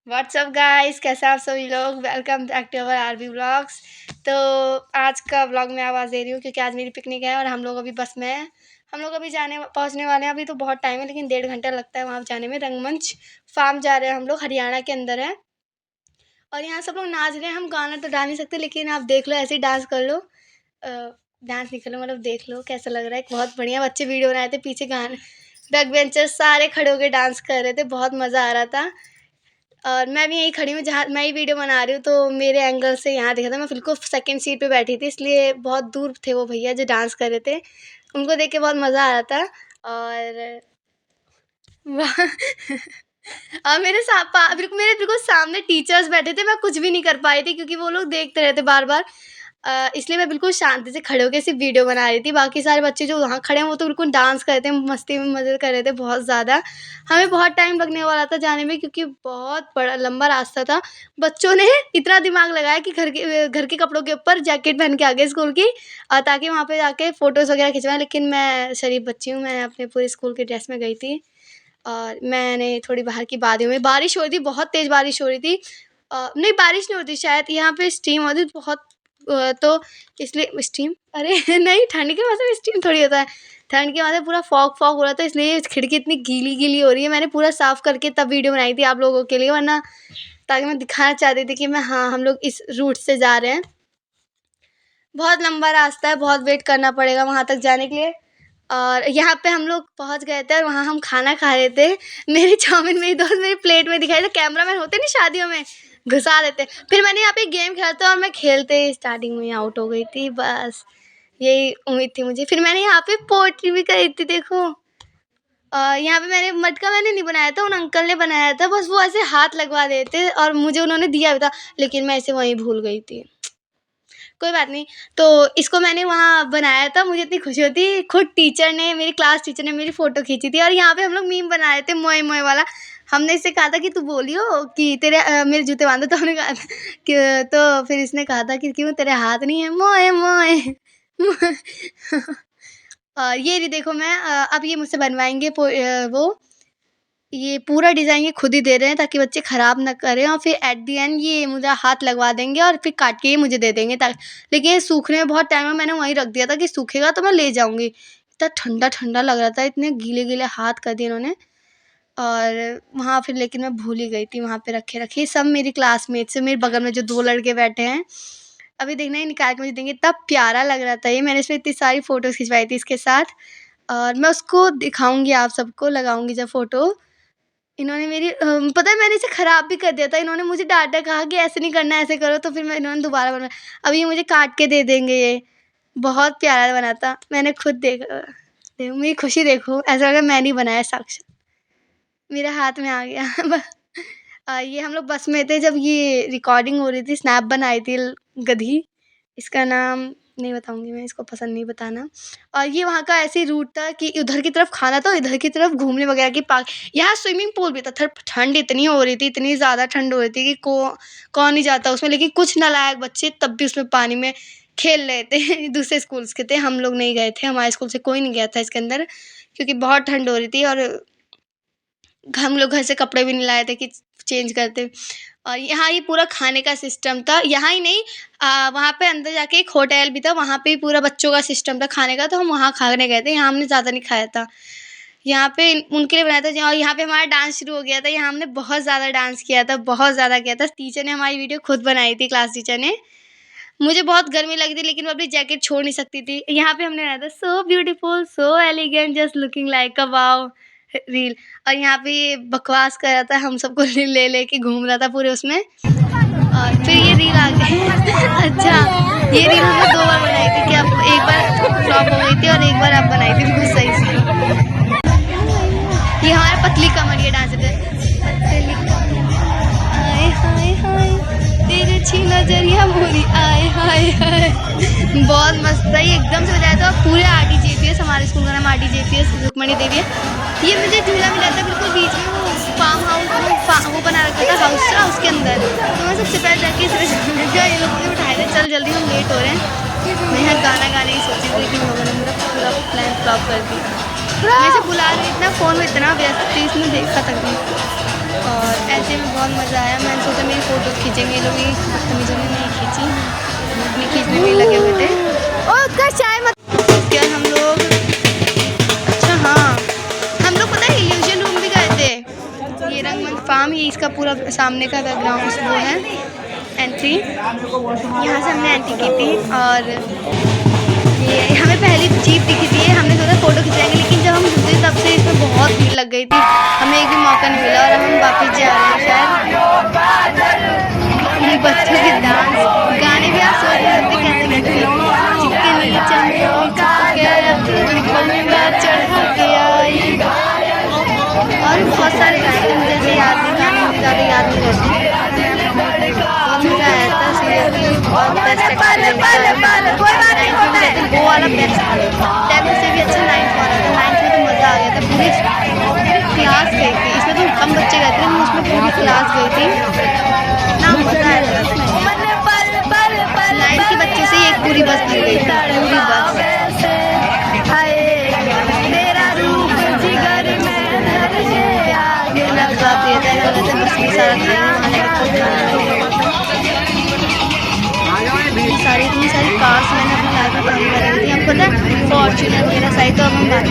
WhatsApp guys, कैसे आप सभी लोग। Welcome back to our RB vlogs. तो आज का व्लॉग मैं आवाज़ दे रही हूँ क्योंकि आज मेरी पिकनिक है और हम लोग अभी बस में हैं। हम लोग अभी पहुँचने वाले हैं। अभी तो बहुत टाइम है लेकिन 1.5 घंटा लगता है वहाँ जाने में। रंगमंच फार्म जा रहे हैं हम लोग, हरियाणा के अंदर है। और यहाँ सब लोग नाच रहे हैं। हम गाना तो डाल नहीं सकते लेकिन आप देख लो, ऐसे ही डांस कर लो। डांस नहीं कर लो, मतलब देख लो कैसा लग रहा है। बहुत बढ़िया बच्चे वीडियो बनाए थे, पीछे गाने बैक बेंचर्स सारे खड़े होकर डांस कर रहे थे। बहुत मज़ा आ रहा था। और मैं भी यहीं खड़ी हूँ जहाँ मैं ही वीडियो बना रही हूँ, तो मेरे एंगल से यहाँ दिखा था। मैं बिल्कुल सेकंड सीट पे बैठी थी, इसलिए बहुत दूर थे वो भैया जो डांस कर रहे थे। उनको देख के बहुत मज़ा आ रहा था। और वाह मेरे बिल्कुल सामने टीचर्स बैठे थे। मैं कुछ भी नहीं कर पाई थी क्योंकि वो लोग देखते रहते बार बार। इसलिए मैं बिल्कुल शांति से खड़े होकर सिर्फ वीडियो बना रही थी। बाकी सारे बच्चे जो वहाँ खड़े हैं वो तो बिल्कुल डांस कर रहे थे, मस्ती में मज़े कर रहे थे बहुत ज़्यादा। हमें बहुत टाइम लगने वाला था जाने में क्योंकि बहुत बड़ा लंबा रास्ता था। बच्चों ने इतना दिमाग लगाया कि घर के कपड़ों के ऊपर जैकेट पहन के आ गए स्कूल की, ताकि वहाँ पे जाके फ़ोटोज़ वगैरह खिंचवाएँ। लेकिन मैं शरीफ बच्ची हूँ, मैं अपने पूरे स्कूल के ड्रेस में गई थी। और मैंने थोड़ी बाहर की वादियों में, बारिश हो रही थी, बहुत तेज़ बारिश हो रही थी। नहीं, बारिश नहीं होती शायद, यहाँ पे स्टीम होती बहुत। तो इसलिए स्टीम, अरे नहीं, ठंड के मौसम में स्टीम थोड़ी होता है। ठंड के मौसम पूरा फॉग फॉग हो रहा था, इसलिए खिड़की इतनी गीली हो रही है। मैंने पूरा साफ़ करके तब वीडियो बनाई थी आप लोगों के लिए, वरना ताकि मैं दिखाना चाहती थी कि मैं, हाँ, हम लोग इस रूट से जा रहे हैं। बहुत लंबा रास्ता है, बहुत वेट करना पड़ेगा वहाँ तक जाने के लिए। और यहाँ पे हम लोग पहुँच गए थे और वहाँ हम खाना खा रहे थे। मेरी चाउमीन मेरी दोस्त मेरी प्लेट में दिखाई, तो कैमरामैन होते नहीं शादियों में, घुसा देते। फिर मैंने यहाँ पे गेम खेला था और मैं खेलते ही स्टार्टिंग में ही आउट हो गई थी, बस यही उम्मीद थी मुझे। फिर मैंने यहाँ पे पोएट्री भी करी थी, देखो। यहाँ पे मैंने मटका मैंने नहीं बनाया था, उन अंकल ने बनाया था। बस वो ऐसे हाथ लगवा देते और मुझे उन्होंने दिया भी था, लेकिन मैं इसे वहीं भूल गई थी। कोई बात नहीं। तो इसको मैंने वहाँ बनाया था, मुझे इतनी खुशी होती। खुद टीचर ने, मेरी क्लास टीचर ने मेरी फ़ोटो खींची थी और यहाँ पे हम लोग मीम बना रहे थे, मोए मोए वाला। हमने इससे कहा था कि तू बोलियो कि तेरे मेरे जूते बाँधो, तो हमने कहा था कि, तो फिर इसने कहा था कि क्यों तेरे हाथ नहीं है, मोए मोए मोए। और ये भी देखो, मैं अब ये मुझसे बनवाएँगे वो ये पूरा डिज़ाइन ये खुद ही दे रहे हैं ताकि बच्चे ख़राब ना करें, और फिर एट द एंड ये मुझे हाथ लगवा देंगे और फिर काट के ये मुझे दे देंगे। लेकिन ये सूखने में बहुत टाइम है, मैंने वहीं रख दिया था कि सूखेगा तो मैं ले जाऊँगी। इतना ठंडा-ठंडा लग रहा था, इतने गीले-गीले हाथ कर दिए इन्होंने। और वहाँ फिर लेकिन मैं भूल ही गई थी वहाँ पे रखे-रखे। सब मेरी क्लासमेट्स हैं, मेरे बगल में जो 2 लड़के बैठे हैं, अभी देखना ये निकाल के मुझे देंगे। इतना प्यारा लग रहा था ये, मैंने इसमें इतनी सारी फ़ोटोज़ खिंचवाई थी इसके साथ। और मैं उसको दिखाऊँगी आप सबको, लगाऊँगी जब फ़ोटो। इन्होंने मेरी पता है मैंने इसे ख़राब भी कर दिया था। इन्होंने मुझे डाँटा, कहा कि ऐसे नहीं करना, ऐसे करो, तो फिर इन्होंने दोबारा बनवाया। अब ये मुझे काट के दे देंगे ये। बहुत प्यारा बना था। मैंने खुद देखा, देखो मेरी खुशी देखो, ऐसा लगा मैंने ही बनाया साक्षात। मेरे हाथ में आ गया। ये हम लोग बस में थे जब ये रिकॉर्डिंग हो रही थी, स्नैप बनाई थी गधी। इसका नाम नहीं बताऊँगी मैं, इसको पसंद नहीं बताना। और ये वहाँ का ऐसे ही रूट था कि उधर की तरफ खाना था, इधर की तरफ घूमने वगैरह की पार्क। यहाँ स्विमिंग पूल भी था। ठंड इतनी हो रही थी, इतनी ज़्यादा ठंड हो रही थी कि कौन नहीं जाता उसमें, लेकिन कुछ नालायक बच्चे तब भी उसमें पानी में खेल रहे थे। दूसरे स्कूल्स के थे, हम लोग नहीं गए थे, हमारे स्कूल से कोई नहीं गया था इसके अंदर क्योंकि बहुत ठंड हो रही थी और हम लोग घर से कपड़े भी नहीं लाए थे कि चेंज करते। और यहाँ ये पूरा खाने का सिस्टम था। यहाँ ही नहीं, वहाँ पे अंदर जाके एक होटल भी था, वहाँ पे भी पूरा बच्चों का सिस्टम था खाने का, तो हम वहाँ खाने गए थे। यहाँ हमने ज़्यादा नहीं खाया था। यहाँ पे उनके लिए बनाया था। और यहाँ पे हमारा डांस शुरू हो गया था। यहाँ हमने बहुत ज़्यादा डांस किया था, बहुत ज़्यादा किया था। टीचर ने हमारी वीडियो खुद बनाई थी, क्लास टीचर ने। मुझे बहुत गर्मी लगी थी लेकिन मैं अपनी जैकेट छोड़ नहीं सकती थी। यहाँ पे हमने बनाया था, so beautiful, so elegant, just looking like a wow reel. और यहाँ पे ये बकवास कर रहा था, हम सबको ले लेके घूम रहा था पूरे उसमें। और फिर ये रील आ गई। अच्छा, ये रील हमने 2 बार बनाई थी कि अब एक बार फ्लॉप हो गई थी और एक बार अब बनाई थी बिल्कुल सही से। ये हमारा पतली कमर, ये डांस है। पतली कमर, आए हाय हाय, तेरे छी नजरिया मोरी, आए हाय हाय। बहुत मस्त था ये, एकदम से बजाया था। पूरे RDJPS, हमारे स्कूल का नाम RDJPS रुक्मणी देवी है। ये मुझे झूला मिला था बिल्कुल बीच में, वो फार्म हाउस, वो बना रखा था हाउस था उसके अंदर। तो मैं सबसे पहले जाके इसमें ये लोग मुझे उठाए थे, चल जल्दी हम लेट हो रहे हैं। मैं यहाँ गाना गाने की सोची थी लेकिन लोगों ने मेरा पूरा प्लान फ्लॉप कर दिया। मैं इसे बुला रही, इतना फ़ोन में इतना व्यस्त थी, इसने देखा तक नहीं। और ऐसे में बहुत मज़ा आया। मैंने सोचा मेरी फ़ोटो खींचेंगे लोग, ये बदतमीज़ों ने नहीं खींची, अपनी खींचने में लगे हुए थे। और उसका चाय मत क्या हम लोग, अच्छा हाँ, हम लोग पता है इल्यूजन रूम भी गए थे। ये रंगमंच फार्म, ये इसका पूरा सामने का बैकग्राउंड वो है एंट्री, यहाँ से हमने एंट्री की थी। और ये हमें पहली जीप दिखी थी, हमने सोचा फ़ोटो खिंचाएंगे, लेकिन जब हम घुसे तब से इसमें बहुत भीड़ लग गई थी, हमें एक भी मौका नहीं मिला और हम वापस जा रहे हैं शायद। बच्चों के डांस गाने भी आप सोच नहीं सकते कैसे कैसे, चिपके नीचे चढ़ा के आई, और बहुत सारे गाने थे, मुझे ऐसे याद नहीं, गाने मुझे ज़्यादा याद नहीं रहते। बहुत मज़ा आया था सीरियसली, बहुत बेस्ट एक्सपीरियंस, वो वाला बेस्ट था। 10th से भी अच्छा 9th वाला था। 9th में तो मज़ा आ गया था, पूरी क्लास गई थी, इसमें तो कम बच्चे गए थे लेकिन उसमें पूरी क्लास गई थी ना, मज़ा आया था उसमें। 9th के बच्चों से एक पूरी बस भर गई थी, पूरी बस। बस में सारा इतनी सारी कार्स मैंने अपनी लाइफ में पहली बार देखी थी। हमको पता है फॉर्च्यूनर मेरा सही, तो अब हम बात